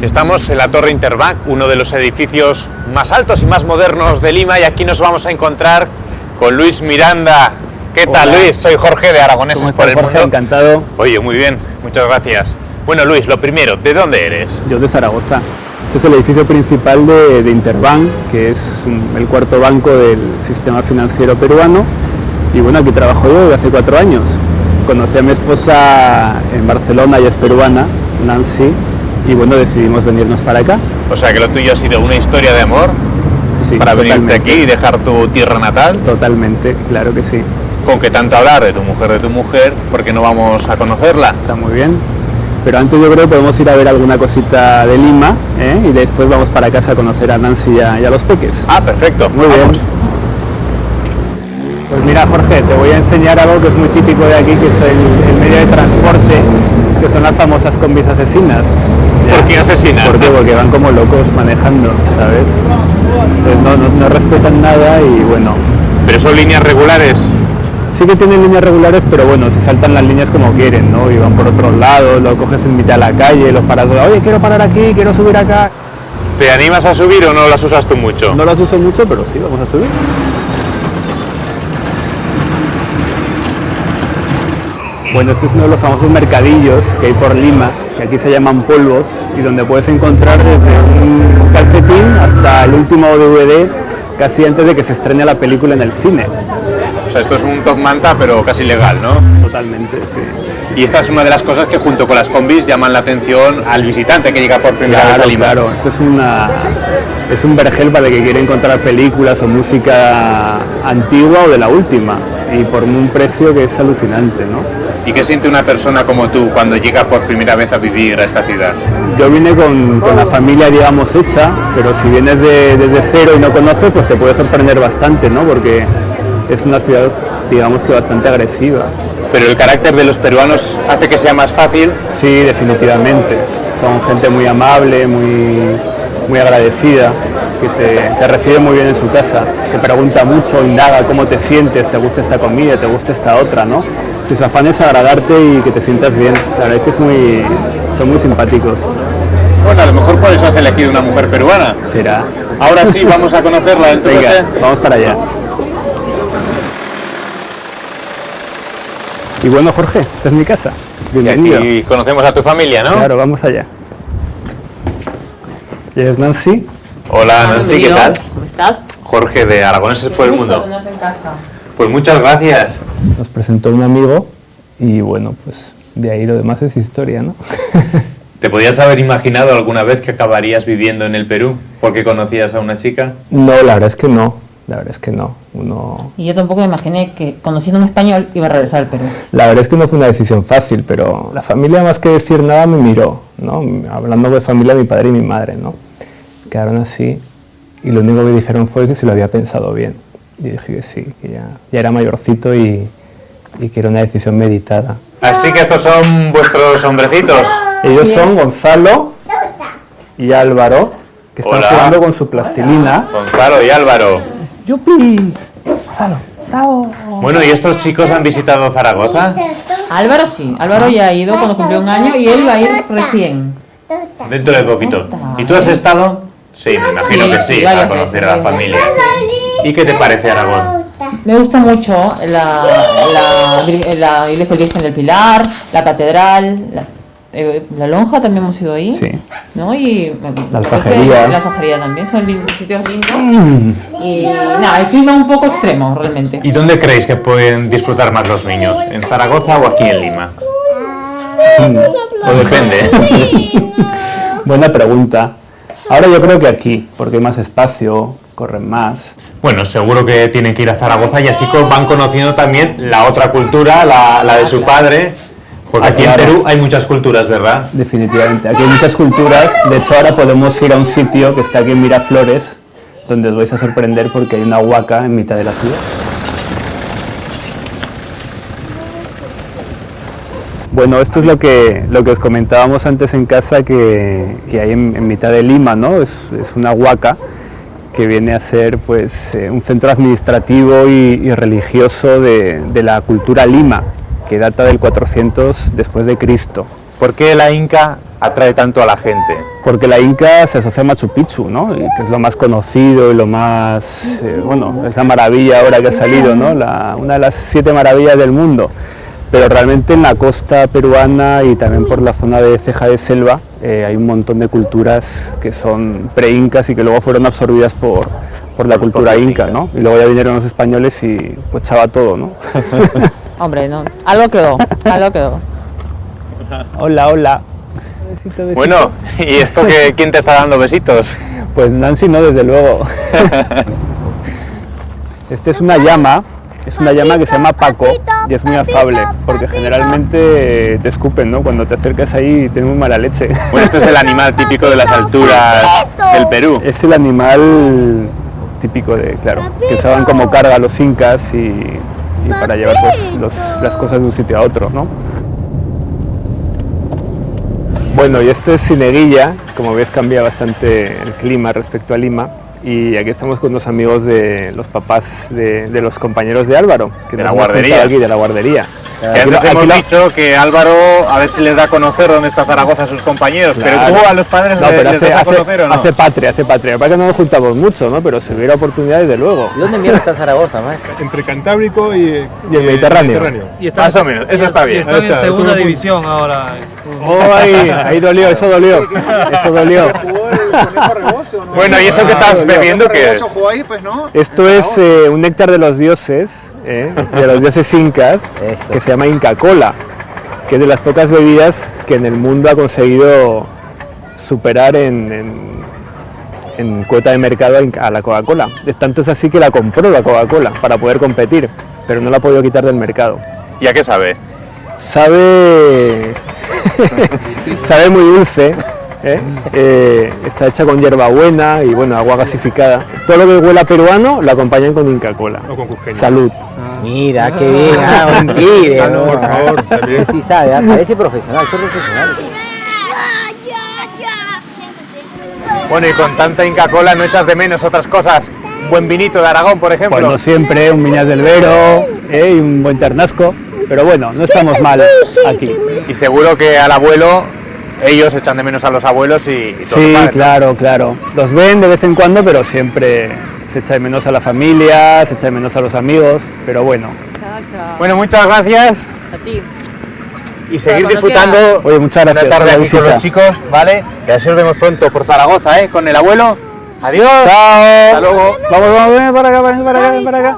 Estamos en la Torre Interbank, uno de los edificios más altos y más modernos de Lima, y aquí nos vamos a encontrar con Luis Miranda. ¿Qué tal, Hola. Luis? Soy Jorge de Aragoneses ¿Cómo por estás, el Jorge? Mundo. Encantado. Oye, muy bien, muchas gracias. Bueno, Luis, lo primero, ¿de dónde eres? Yo de Zaragoza. Este es el edificio principal de Interbank, que es el cuarto banco del sistema financiero peruano. Y bueno, aquí trabajo yo desde hace 4 años. Conocí a mi esposa en Barcelona, ella es peruana, Nancy, y bueno, decidimos venirnos para acá. O sea, que lo tuyo ha sido una historia de amor Sí, para venirte totalmente. aquí y dejar tu tierra natal. Totalmente, claro que sí. Con que tanto hablar de tu mujer, ¿por qué no vamos a conocerla? Está muy bien. Pero antes yo creo que podemos ir a ver alguna cosita de Lima, ¿eh? Y después vamos para casa a conocer a Nancy y a los peques. Ah, perfecto, Muy vamos. bien. Pues mira, Jorge, te voy a enseñar algo que es muy típico de aquí, que es el medio de transporte, que son las famosas combis asesinas. ¿Por qué asesinas? ¿Por qué? Porque van como locos manejando, ¿sabes? Entonces no respetan nada y bueno, Pero son líneas regulares. sí que tienen líneas regulares, pero bueno, se saltan las líneas como quieren, ¿no? Y van por otros lados, lo coges en mitad de la calle, los paras, oye, quiero parar aquí, quiero subir acá. ¿Te animas a subir o no las usas tú mucho? No las uso mucho, pero sí, vamos a subir. Bueno, este es uno de los famosos mercadillos que hay por Lima, que aquí se llaman polvos, y donde puedes encontrar desde un calcetín hasta el último DVD, casi antes de que se estrene la película en el cine. O sea, esto es un top manta, pero casi legal, ¿no? Totalmente, sí. Y esta es una de las cosas que junto con las combis llaman la atención al visitante que llega por primera vez a Lima. Claro, esto es un vergel para el que quiere encontrar películas o música antigua o de la última, y por un precio que es alucinante, ¿no? ¿Y qué siente una persona como tú cuando llega por primera vez a vivir a esta ciudad? Yo vine con la familia, digamos, hecha, pero si vienes desde cero y no conoces, pues te puede sorprender bastante, ¿no? Porque es una ciudad, digamos, que bastante agresiva. Pero el carácter de los peruanos hace que sea más fácil. Sí, definitivamente. Son gente muy amable, muy agradecida, que te recibe muy bien en su casa, te pregunta mucho, indaga cómo te sientes, te gusta esta comida, te gusta esta otra, ¿no? Si su afán es agradarte y que te sientas bien, la verdad es que son muy simpáticos. Bueno, a lo mejor por eso has elegido una mujer peruana. Será. Ahora sí, vamos a conocerla en tu coche. Venga, vamos para allá. Y bueno, Jorge, esta es mi casa. Y Bienvenido. aquí conocemos a tu familia, ¿no? Claro, vamos allá. ¿Y es Nancy? Hola, Nancy, ¿qué Bienvenido. tal? ¿Cómo estás? Jorge de Aragoneses por el Mundo. Tenerte en casa. Pues muchas gracias. Nos presentó un amigo y bueno, pues de ahí lo demás es historia, ¿no? ¿Te podías haber imaginado alguna vez que acabarías viviendo en el Perú porque conocías a una chica? No, la verdad es que no. La verdad es que no. Y yo tampoco me imaginé que, conociendo un español, iba a regresar al Perú. La verdad es que no fue una decisión fácil, pero la familia, más que decir nada, me miró, ¿no? Hablando de familia, mi padre y mi madre, ¿no? Quedaron así y lo único que dijeron fue que si lo había pensado bien. Y dije que sí, que ya era mayorcito y que era una decisión meditada. Así que estos son vuestros hombrecitos. Ellos son Gonzalo y Álvaro, que están Hola. jugando con su plastilina. Gonzalo y Álvaro. ¡Yupi! Gonzalo, bravo. Bueno, ¿y estos chicos han visitado Zaragoza? Álvaro sí, Álvaro ya ha ido cuando cumplió 1 año y él va a ir recién. Dentro de poquito. ¿Y tú has estado? Sí, me imagino que sí, varias a conocer veces, a la familia. ¿Y qué te parece Aragón? Me gusta mucho la iglesia Virgen del Pilar, la catedral, la lonja también hemos ido ahí. Sí. ¿No? Y La alfajería. La alfajería también, son sitios lindos. Y nada, el clima un poco extremo realmente. ¿Y dónde creéis que pueden disfrutar más los niños? ¿En Zaragoza o aquí en Lima? O depende. Buena pregunta. Ahora yo creo que aquí, porque hay más espacio, corren más. Bueno, seguro que tienen que ir a Zaragoza y así van conociendo también la otra cultura, la de su padre. Porque aquí en claro. Perú hay muchas culturas, ¿verdad? Definitivamente. Aquí hay muchas culturas. De hecho, ahora podemos ir a un sitio que está aquí en Miraflores, donde os vais a sorprender porque hay una huaca en mitad de la ciudad. Bueno, esto es lo que os comentábamos antes en casa, que hay en mitad de Lima, ¿no? Es una huaca que viene a ser pues un centro administrativo y religioso de la cultura lima, que data del 400 después de Cristo. ¿Por qué la Inca atrae tanto a la gente? Porque la Inca se asocia a Machu Picchu, ¿no? Y que es lo más conocido y lo más, bueno, es la maravilla ahora que ha salido, ¿no? Una de las 7 maravillas del mundo. Pero realmente en la costa peruana y también por la zona de Ceja de Selva hay un montón de culturas que son pre-incas y que luego fueron absorbidas por la cultura inca, ¿no? Y luego ya vinieron los españoles y pues echaba todo, ¿no? Hombre, no, algo quedó, algo quedó. Hola, hola. Bueno, ¿y esto quién te está dando besitos? Pues Nancy no, desde luego. Este es una llama que se llama Paco y es muy afable, porque generalmente te escupen, ¿no? Cuando te acercas ahí tienen muy mala leche. Bueno, esto es el animal típico de las alturas del Perú. Es el animal típico que usaban como carga los incas y para llevar pues, las cosas de un sitio a otro, ¿no? Bueno, y esto es Cieneguilla, como ves cambia bastante el clima respecto a Lima, y aquí estamos con unos amigos de los papás de los compañeros de Álvaro, que de la guardería. Aquí, de la guardería. Que antes hemos dicho que Álvaro, a ver si les da a conocer dónde está Zaragoza a sus compañeros, claro. Pero tú a los padres no, les pero das a conocer o no. Hace patria. Lo que pasa es que no nos juntamos mucho, ¿no? Pero si hubiera oportunidad, desde luego. ¿Y dónde mierda está Zaragoza, maestro? Entre Cantábrico y el Mediterráneo. Y está, más o menos, eso está bien. Están en segunda división ahora. Oh, ahí dolió, eso dolió. Bueno, ¿y eso que estás bebiendo qué es? Esto es un néctar de los dioses, de los dioses incas, que se llama Inca Cola, que es de las pocas bebidas que en el mundo ha conseguido superar en cuota de mercado a la Coca-Cola. Tanto es así que la compró la Coca-Cola para poder competir, pero no la ha podido quitar del mercado. ¿Y a qué sabe? Sabe muy dulce. Está hecha con hierbabuena y bueno, agua gasificada. Todo lo que huela peruano lo acompañan con Inca Cola. O con cusqueña. Salud. Mira, qué bien, un tigre. Salud, por favor, también. Sí sabe, parece profesional, qué profesional. Bueno, y con tanta Inca Cola no echas de menos otras cosas. Un buen vinito de Aragón, por ejemplo. Bueno, siempre un Viñas del Vero y un buen ternasco. Pero bueno, no estamos mal aquí. Y seguro que al abuelo, ellos echan de menos a los abuelos y todo. Sí, padre, claro. Los ven de vez en cuando, pero siempre se echa de menos a la familia, se echa de menos a los amigos, pero bueno. Bueno, muchas gracias. A ti. Y seguir disfrutando. Oye, muchas gracias. Una tarde por la aquí con visita. los chicos, ¿vale? Y así nos vemos pronto por Zaragoza, con el abuelo. Adiós. Chao. Hasta luego. Vamos, ven para acá.